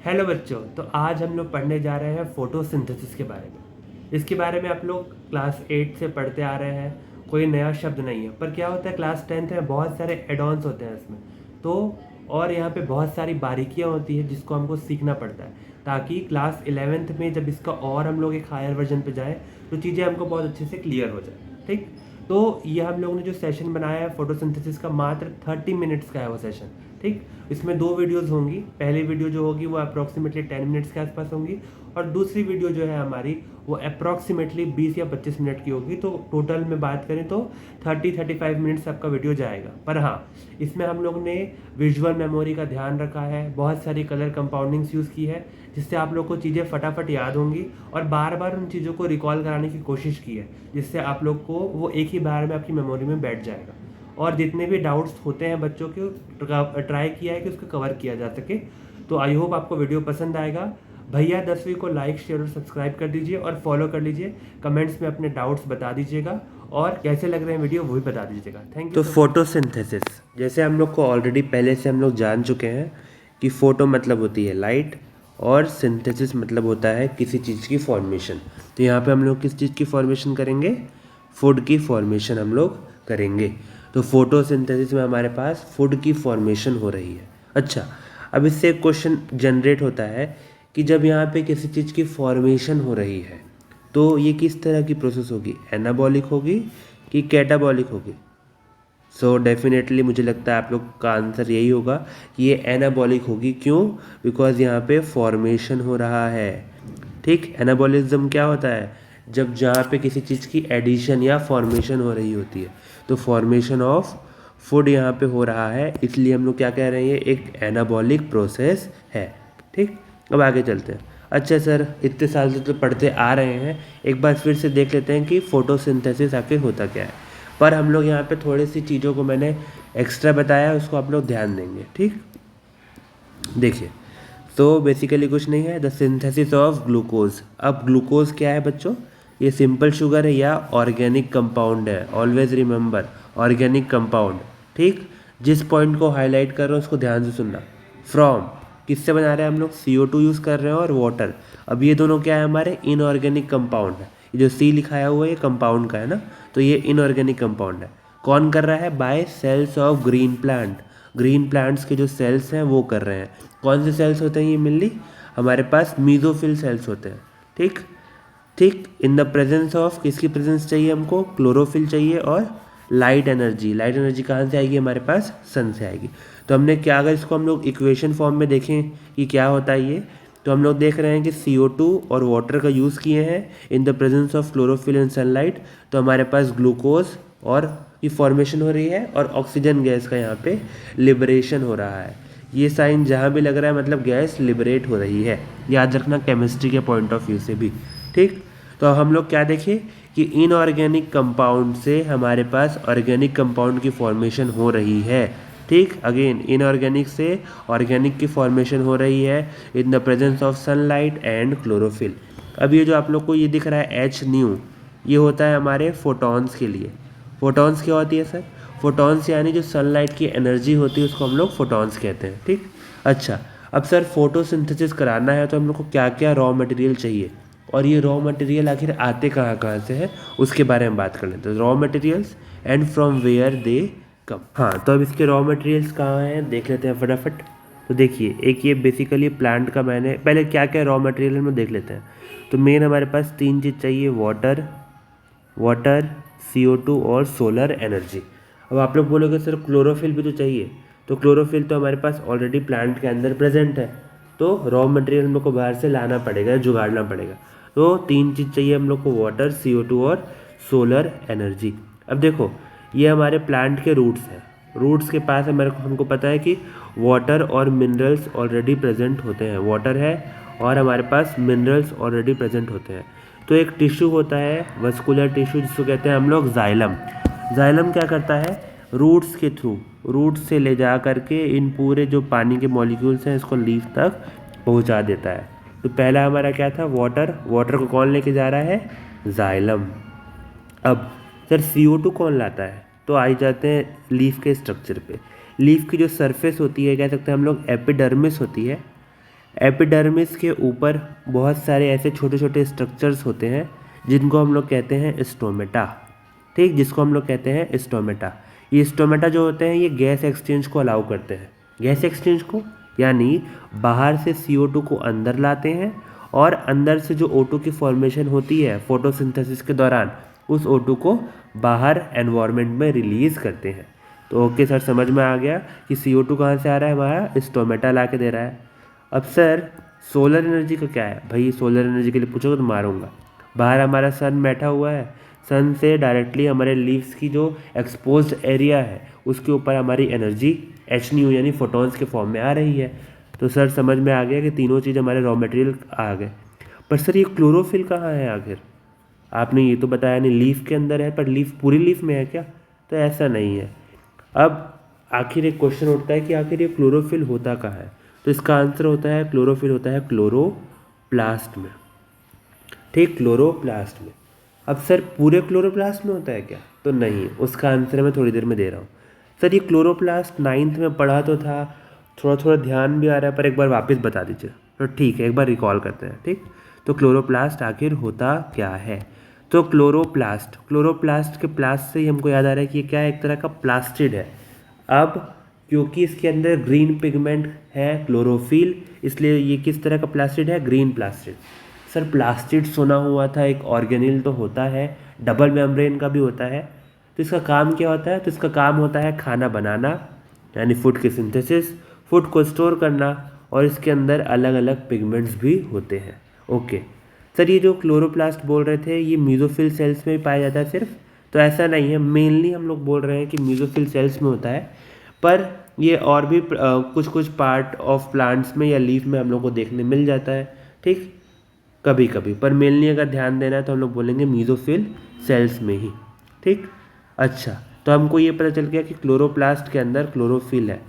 Hello बच्चों, तो आज हम लोग पढ़ने जा रहे हैं फोटोसिंथेसिस के बारे में। इसके बारे में आप लोग क्लास 8 से पढ़ते आ रहे हैं, कोई नया शब्द नहीं है। पर क्या होता है, क्लास 10th में बहुत सारे एडॉन्स होते हैं इसमें, तो और यहाँ पे बहुत सारी बारीकियाँ होती है जिसको हमको सीखना पड़ता है, ताकि क्लास 11th में जब इसका और हम लोग एक हायर वर्जन पे जाए तो चीज़ें हमको बहुत अच्छे से क्लियर हो जाए। ठीक, तो ये हम लोगों ने जो सेशन बनाया है फोटोसिंथेसिस का, मात्र 30 मिनट्स का है वो सेशन। ठीक, इसमें 2 वीडियोस होंगी। पहली वीडियो जो होगी वो अप्रॉक्सीमेटली 10 मिनट्स के आसपास होंगी, और दूसरी वीडियो जो है हमारी वो अप्रॉक्सीमेटली 20 या 25 मिनट की होगी। तो टोटल में बात करें तो 30-35 मिनट्स आपका वीडियो जाएगा। पर हाँ, इसमें हम लोग ने विजुअल मेमोरी का ध्यान रखा है, बहुत सारी कलर कंपाउंडिंग्स यूज़ की है, जिससे आप लोग को चीज़ें फटाफट याद होंगी, और बार बार उन चीज़ों को रिकॉल कराने की कोशिश की है, जिससे आप लोग को वो एक ही बार में आपकी मेमोरी में बैठ जाएगा। और जितने भी डाउट्स होते हैं बच्चों के, ट्राई किया है कि उसको कवर किया जा सके। तो आई होप आपको वीडियो पसंद आएगा। भैया 10वीं को लाइक, शेयर और सब्सक्राइब कर दीजिए और फॉलो कर लीजिए। कमेंट्स में अपने डाउट्स बता दीजिएगा, और कैसे लग रहे हैं वीडियो वो भी बता दीजिएगा। Thank you. तो फोटोसिंथेसिस, जैसे हम लोग को ऑलरेडी पहले से हम लोग जान चुके हैं कि फोटो मतलब होती है लाइट, और सिंथेसिस मतलब होता है किसी चीज़ की फॉर्मेशन। तो यहाँ पे हम लोग किस चीज़ की फॉर्मेशन करेंगे? फूड की फॉर्मेशन हम लोग करेंगे। तो फोटोसिंथेसिस में हमारे पास फूड की फॉर्मेशन हो रही है। अच्छा, अब इससे एक क्वेश्चन जनरेट होता है कि जब यहाँ पे किसी चीज़ की फॉर्मेशन हो रही है तो ये किस तरह की प्रोसेस होगी? एनाबॉलिक होगी कि कैटाबॉलिक होगी? सो डेफिनेटली मुझे लगता है आप लोग का आंसर यही होगा कि ये एनाबॉलिक होगी। क्यों? बिकॉज यहाँ पे फॉर्मेशन हो रहा है। ठीक, एनाबॉलिज्म क्या होता है? जब जहाँ पे किसी चीज़ की एडिशन या फॉर्मेशन हो रही होती है, तो फॉर्मेशन ऑफ फूड यहाँ पे हो रहा है, इसलिए हम लोग क्या कह रहे हैं, ये एक एनाबॉलिक प्रोसेस है। ठीक, अब आगे चलते हैं। अच्छा सर, इतने साल से तो पढ़ते आ रहे हैं, एक बार फिर से देख लेते हैं कि फोटोसिंथेसिस आखिर होता क्या है। पर हम लोग यहाँ पे थोड़ी सी चीज़ों को मैंने एक्स्ट्रा बताया, उसको आप लोग ध्यान देंगे। ठीक, देखिए, तो बेसिकली कुछ नहीं है, द सिंथेसिस ऑफ ग्लूकोज। अब ग्लूकोज क्या है बच्चों? ये सिंपल शुगर है या ऑर्गेनिक कंपाउंड है? Always remember, organic compound. ठीक, जिस पॉइंट को हाईलाइट कर रहे हो उसको ध्यान से सुनना। फ्रॉम किससे बना रहे हैं हम लोग? CO2 यूज़ कर रहे हैं और वाटर। अब ये दोनों क्या है हमारे? इनऑर्गेनिक कंपाउंड है। ये जो C लिखाया हुआ है ये कंपाउंड का है ना, तो ये इनऑर्गेनिक कंपाउंड है। कौन कर रहा है? By cells of green plant. Green plants के जो सेल्स हैं वो कर रहे हैं। कौन से सेल्स होते हैं ये मेनली? हमारे पास मीजोफिल सेल्स होते हैं। ठीक, ठीक, इन द प्रेजेंस ऑफ, किसकी प्रेजेंस चाहिए हमको? क्लोरोफिल चाहिए, और लाइट एनर्जी। लाइट एनर्जी कहाँ से आएगी हमारे पास? सन से आएगी। तो हमने क्या, अगर इसको हम लोग इक्वेशन फॉर्म में देखें कि क्या होता है ये, तो हम लोग देख रहे हैं कि CO2 और वाटर का यूज़ किए हैं in the presence of chlorophyll and sunlight, तो हमारे पास ग्लूकोज और की फॉर्मेशन हो रही है, और ऑक्सीजन गैस का यहाँ पे लिबरेशन हो रहा है। ये साइन जहाँ भी लग रहा है मतलब गैस लिबरेट हो रही है। याद रखना केमिस्ट्री के पॉइंट ऑफ व्यू से भी। ठीक, तो हम लोग क्या देखें कि इनऑर्गेनिक कंपाउंड से हमारे पास ऑर्गेनिक कंपाउंड की फॉर्मेशन हो रही है। ठीक, अगेन इनऑर्गेनिक से ऑर्गेनिक की फॉर्मेशन हो रही है in the presence of sunlight and chlorophyll. अब ये जो आप लोग को ये दिख रहा है H न्यू, ये होता है हमारे फोटॉन्स के लिए। फोटॉन्स क्या होती है सर? फोटॉन्स यानी जो सनलाइट की एनर्जी होती है उसको हम लोग फोटॉन्स कहते हैं। ठीक, अच्छा, अब सर फोटोसिंथेसिस कराना है तो हम लोग को क्या क्या रॉ मटेरियल चाहिए, और ये रॉ मटेरियल आखिर आते कहाँ कहाँ से हैं उसके बारे में बात कर लेते हैं। Raw materials and from where they come. हाँ, तो अब इसके रॉ मटेरियल्स कहाँ हैं देख लेते हैं फटाफट। तो देखिए, एक ये बेसिकली प्लांट का, मैंने पहले क्या क्या रॉ मटेरियल है देख लेते हैं। तो मेन हमारे पास 3 चीज़ चाहिए, वाटर, वाटर, CO2 और सोलर एनर्जी। अब आप लोग बोलोगे सर क्लोरोफिल भी तो चाहिए, तो क्लोरोफिल तो हमारे पास ऑलरेडी प्लांट के अंदर प्रेजेंट है, तो रॉ मटेरियल हम लोग को बाहर से लाना पड़ेगा, जुगाड़ना पड़ेगा। तो 3 चीज़ चाहिए हम लोग को, वाटर, CO2 और सोलर एनर्जी। अब देखो, ये हमारे प्लांट के रूट्स हैं। रूट्स के पास हमारे को, हमको पता है कि वाटर और मिनरल्स ऑलरेडी प्रेजेंट होते हैं। वाटर है और हमारे पास मिनरल्स ऑलरेडी प्रेजेंट होते हैं। तो एक टिश्यू होता है, वस्कुलर टिश्यू, जिसको कहते हैं हम लोग जाइलम। जाइलम क्या करता है? रूट्स के थ्रू, रूट्स से ले जा करके इन पूरे जो पानी के मॉलिक्यूल्स हैं इसको लीफ तक पहुंचा देता है। तो पहला हमारा क्या था? वाटर। वाटर को कौन लेके जा रहा है? जाइलम। अब सर CO2 कौन लाता है? तो आ जाते हैं लीफ के स्ट्रक्चर पे। लीफ की जो सरफेस होती है, कह सकते हैं हम लोग एपिडर्मिस होती है। एपिडर्मिस के ऊपर बहुत सारे ऐसे छोटे छोटे स्ट्रक्चर्स होते हैं जिनको हम लोग कहते हैं स्टोमेटा, ठीक, जिसको हम लोग कहते हैं स्टोमेटा। ये स्टोमेटा जो होते हैं ये गैस एक्सचेंज को अलाउ करते हैं, गैस एक्सचेंज को, यानी बाहर से CO2 को अंदर लाते हैं और अंदर से जो O2 की फॉर्मेशन होती है फोटोसिंथेसिस के दौरान उस O2 को बाहर एनवायरनमेंट में रिलीज़ करते हैं। तो ओके सर, समझ में आ गया कि CO2 कहाँ से आ रहा है, हमारा स्टोमेटा ला के दे रहा है। अब सर सोलर एनर्जी का क्या है भाई, सोलर एनर्जी के लिए पूछोगे तो मारूंगा। बाहर हमारा सन बैठा हुआ है, सन से डायरेक्टली हमारे लीव्स की जो एक्सपोज्ड एरिया है उसके ऊपर हमारी एनर्जी HNU यानी फोटॉन्स के फॉर्म में आ रही है। तो सर समझ में आ गया कि तीनों चीज़ हमारे रॉ मटेरियल आ गए। पर सर ये क्लोरोफिल कहाँ है आखिर, आपने ये तो बताया नहीं, लीफ के अंदर है, पर लीफ पूरी लीफ में है क्या, तो ऐसा नहीं है। अब आखिर एक क्वेश्चन उठता है कि आखिर ये क्लोरोफिल होता कहाँ है, तो इसका आंसर होता है क्लोरोफिल होता है क्लोरोप्लास्ट में, ठीक, क्लोरोप्लास्ट में। अब सर पूरे क्लोरोप्लास्ट में होता है क्या, तो नहीं, उसका आंसर मैं थोड़ी देर में दे रहा हूँ। सर ये क्लोरोप्लास्ट 9th में पढ़ा तो था, थोड़ा थोड़ा ध्यान भी आ रहा है, पर एक बार वापस बता दीजिए तो ठीक है, एक बार रिकॉल करते हैं, ठीक। तो क्लोरोप्लास्ट आखिर होता क्या है, तो क्लोरोप्लास्ट के प्लास्ट से ही हमको याद आ रहा है कि ये क्या है, एक तरह का प्लास्टिड है। अब क्योंकि इसके अंदर ग्रीन पिगमेंट है क्लोरोफिल, इसलिए ये किस तरह का प्लास्टिड है, ग्रीन प्लास्टिड। सर प्लास्टिड सुना हुआ था, एक ऑर्गेनिल तो होता है, डबल मेम्ब्रेन का भी होता है, तो इसका काम क्या होता है, तो इसका काम होता है खाना बनाना यानी फूड की सिंथेसिस, फूड को स्टोर करना, और इसके अंदर अलग अलग पिगमेंट्स भी होते हैं। ओके सर, ये जो क्लोरोप्लास्ट बोल रहे थे ये मीजोफिल सेल्स में पाया जाता है सिर्फ, तो ऐसा नहीं है, मेनली हम लोग बोल रहे हैं कि मीजोफिल सेल्स में होता है, पर ये और भी कुछ कुछ पार्ट ऑफ प्लांट्स में या लीफ में हम लोग को देखने मिल जाता है, ठीक, कभी कभी, पर मेनली अगर ध्यान देना है तो हम लोग बोलेंगे मीजोफिल सेल्स में ही, ठीक। अच्छा, तो हमको ये पता चल गया कि क्लोरोप्लास्ट के अंदर क्लोरोफिल है,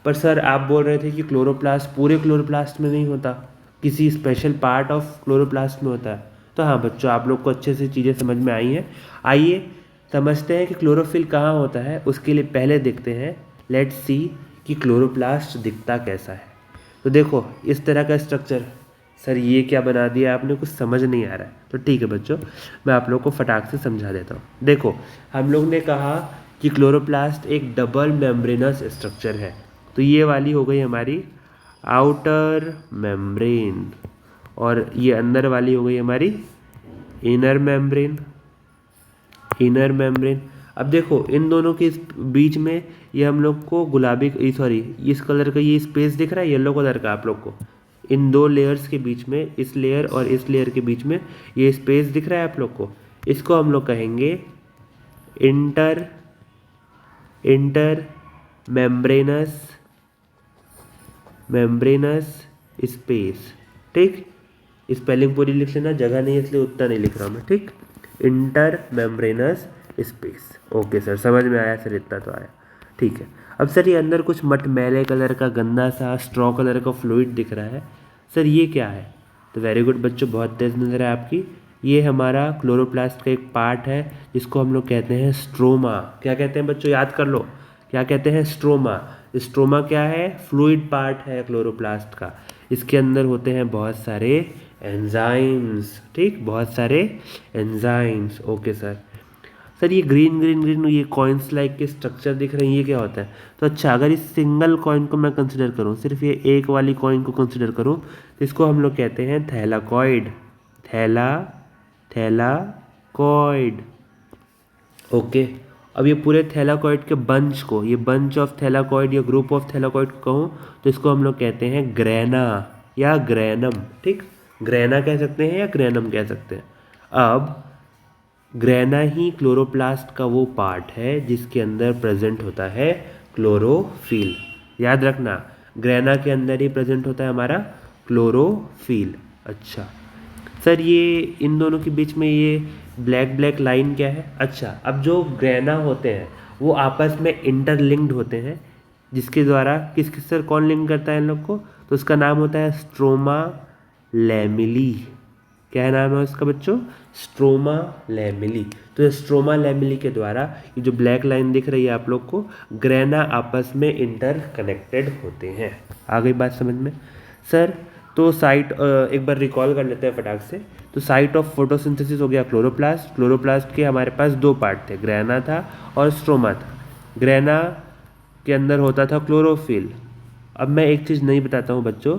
पर सर आप बोल रहे थे कि क्लोरोप्लास्ट पूरे क्लोरोप्लास्ट में नहीं होता, किसी स्पेशल पार्ट ऑफ क्लोरोप्लास्ट में होता है। तो हाँ बच्चों, आप लोग को अच्छे से चीज़ें समझ में आई हैं। आइए समझते हैं कि क्लोरोफिल कहाँ होता है, उसके लिए पहले देखते हैं, लेट्स सी कि क्लोरोप्लास्ट दिखता कैसा है। तो देखो इस तरह का स्ट्रक्चर, सर ये क्या बना दिया आपने, कुछ समझ नहीं आ रहा है, तो ठीक है बच्चों, मैं आप लोग को फटाक से समझा देता हूँ। देखो हम लोग ने कहा कि क्लोरोप्लास्ट एक डबल मेम्ब्रेनस स्ट्रक्चर है, तो ये वाली हो गई हमारी आउटर मेम्ब्रेन, और ये अंदर वाली हो गई हमारी इनर मेम्ब्रेन, इनर मेम्ब्रेन। अब देखो इन दोनों के बीच में ये हम लोग को गुलाबी, सॉरी इस कलर का ये स्पेस दिख रहा है येलो कलर का आप लोग को, इन दो लेयर्स के बीच में, इस लेयर और इस लेयर के बीच में ये स्पेस दिख रहा है आप लोग को, इसको हम लोग कहेंगे इंटर मेम्ब्रेनस स्पेस, ठीक। स्पेलिंग पूरी लिख लेना, जगह नहीं है इसलिए उतना नहीं लिख रहा मैं, ठीक। Inter membranes space, okay sir, समझ में आया सर, इतना तो आया, ठीक है। अब सर ये अंदर कुछ मटमैले कलर का गंदा सा स्ट्रॉ कलर का फ्लूइड दिख रहा है, सर ये क्या है, तो वेरी गुड बच्चों, बहुत तेज नज़र है आपकी, ये हमारा क्लोरोप्लास्ट का एक पार्ट है जिसको हम लोग कहते हैं स्ट्रोमा। क्या कहते हैं बच्चों, याद कर लो, क्या कहते हैं, स्ट्रोमा। स्ट्रोमा क्या है, फ्लूइड पार्ट है क्लोरोप्लास्ट का, इसके अंदर होते हैं बहुत सारे एंजाइम्स, ठीक, बहुत सारे एंजाइम्स। ओके सर, सर ये ग्रीन ग्रीन ग्रीन ये कॉइन्स लाइक के स्ट्रक्चर दिख रहे हैं, ये क्या होता है, तो अच्छा अगर इस सिंगल कॉइन को मैं कंसिडर करूँ, सिर्फ ये एक वाली कॉइन को कंसिडर करूँ, तो इसको हम लोग कहते हैं थैलाकॉइड, थैलाकॉइड। ओके, अब ये पूरे थैलाकॉइड के बंच को, ये बंच ऑफ थैलाकॉइड या ग्रुप ऑफ थैलाकॉइड को कहूँ तो इसको हम लोग कहते हैं ग्रेना या ग्रेनम, ठीक, ग्रेना कह सकते हैं या ग्रेनम कह सकते हैं। अब ग्रेना ही क्लोरोप्लास्ट का वो पार्ट है जिसके अंदर प्रेजेंट होता है क्लोरोफिल, याद रखना, ग्रेना के अंदर ही प्रेजेंट होता है हमारा क्लोरोफिल। अच्छा सर, ये इन दोनों के बीच में ये ब्लैक ब्लैक लाइन क्या है, अच्छा अब जो ग्रेना होते हैं वो आपस में इंटरलिंक्ड होते हैं, जिसके द्वारा किस किस सर कौन लिंक करता है इन लोग को, तो उसका नाम होता है स्ट्रोमा लैमिली। क्या नाम है उसका बच्चों, स्ट्रोमा लैमिली। तो स्ट्रोमा लैमिली के द्वारा ये जो ब्लैक लाइन दिख रही है आप लोग को, ग्रेना आपस में इंटर कनेक्टेड होते हैं। आ गई बात समझ में सर, तो साइट एक बार रिकॉल कर लेते हैं फटाक से। तो साइट ऑफ फोटोसिंथेसिस हो गया क्लोरोप्लास्ट। क्लोरोप्लास्ट के हमारे पास दो पार्ट थे, ग्रेना था और स्ट्रोमा था। ग्रेना के अंदर होता था क्लोरोफिल। अब मैं एक चीज़ नहीं बताता हूँ बच्चों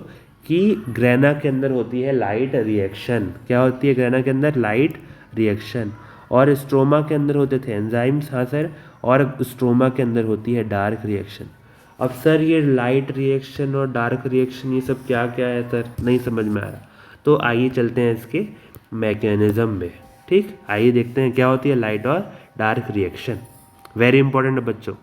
कि ग्रेना के अंदर होती है लाइट रिएक्शन। क्या होती है ग्रेना के अंदर? Light reaction. और स्ट्रोमा के अंदर होते थे एंजाइम्स। हाँ सर। और स्ट्रोमा के अंदर होती है डार्क रिएक्शन। अब सर ये लाइट रिएक्शन और डार्क रिएक्शन ये सब क्या क्या है सर, नहीं समझ में आ रहा। तो आइए चलते हैं इसके मैकेनिज्म में। ठीक, आइए देखते हैं क्या होती है लाइट और डार्क रिएक्शन। वेरी इंपॉर्टेंट है बच्चों।